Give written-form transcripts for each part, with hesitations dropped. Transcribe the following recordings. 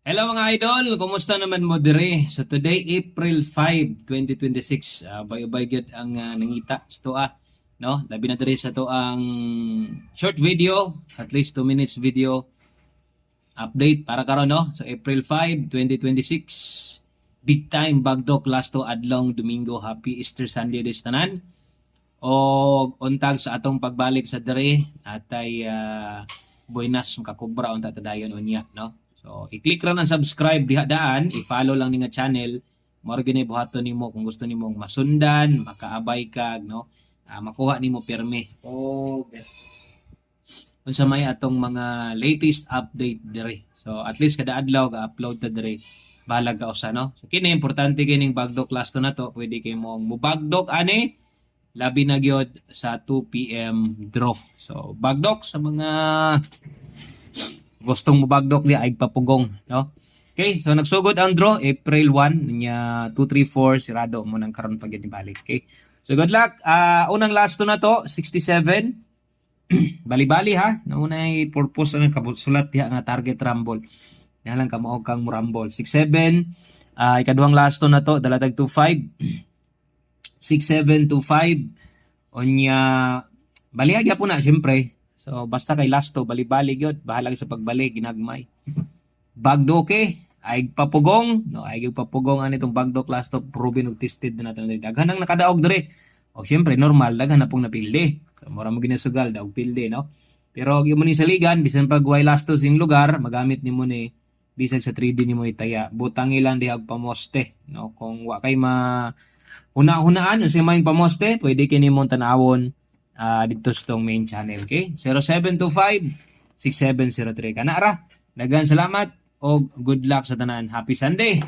Hello mga idol, kumusta naman mo dire? So today April 5, 2026, bay-bay gyud ang nangita sa toa, no? Labi na dire sa to ang short video, at least 2 minutes video update para karon, no? So April 5, 2026, big time bagdok last to adlong Domingo, happy Easter Sunday des tanan. O untag sa atong pagbalik sa dire atay buenas makakubra unta tadayon unya, no? So, i-click ra ng subscribe diha daan, i-follow lang ni nga channel. Mao gyud buhaton nimo kung gusto nimong masundan, makaabay kag no, makuha nimo pirmi. O unsa may atong mga latest update dire. So, at least kada adlaw ga-upload ta dire. Balag ka usa, no. So, kini importante kining bagdok last to na to, pwede kay mo mubagdok ani labi na gyud sa 2 PM draw. So, bagdok sa mga gustong mubagdok di ay papugong, no? Okay, so nagsugod ang draw April 1 nya 2 3 4 sirado mo nang karon pag balik. Okay. So good luck. Unang last to na to 67. Bali-bali ha. Naunay purpose ang kabusulat diha nga target rumble. Na lang ka mao kang rumble. 67. Ikaduhang last to na to dalatag 25. 6725. Onya balihag po na syempre. So basta kay last to bali-bali gyud, bahala sa pagbalik ginagmay. Bagdok ay papugong, no, ay papugong ani tong bagdok last to proven ug tested na natin daghan nang nakadaog dire. O syempre normal daghan na pong napildi. So mura mo ginasugal daog pildi, no. Pero gyud mo ni saligan bisan pag way last to sing lugar, magamit nimo ni bisag sa 3D nimo itaya. Butang ilang di ag pamoste, no. Kung wa kay ma huna-hunaan unsay may pamoste, pwede kini mo tan-awon dito sa tong main channel, okay? 0725-6703. Kanara, daghang salamat o good luck sa tanan. Happy Sunday.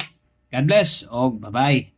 God bless o bye-bye.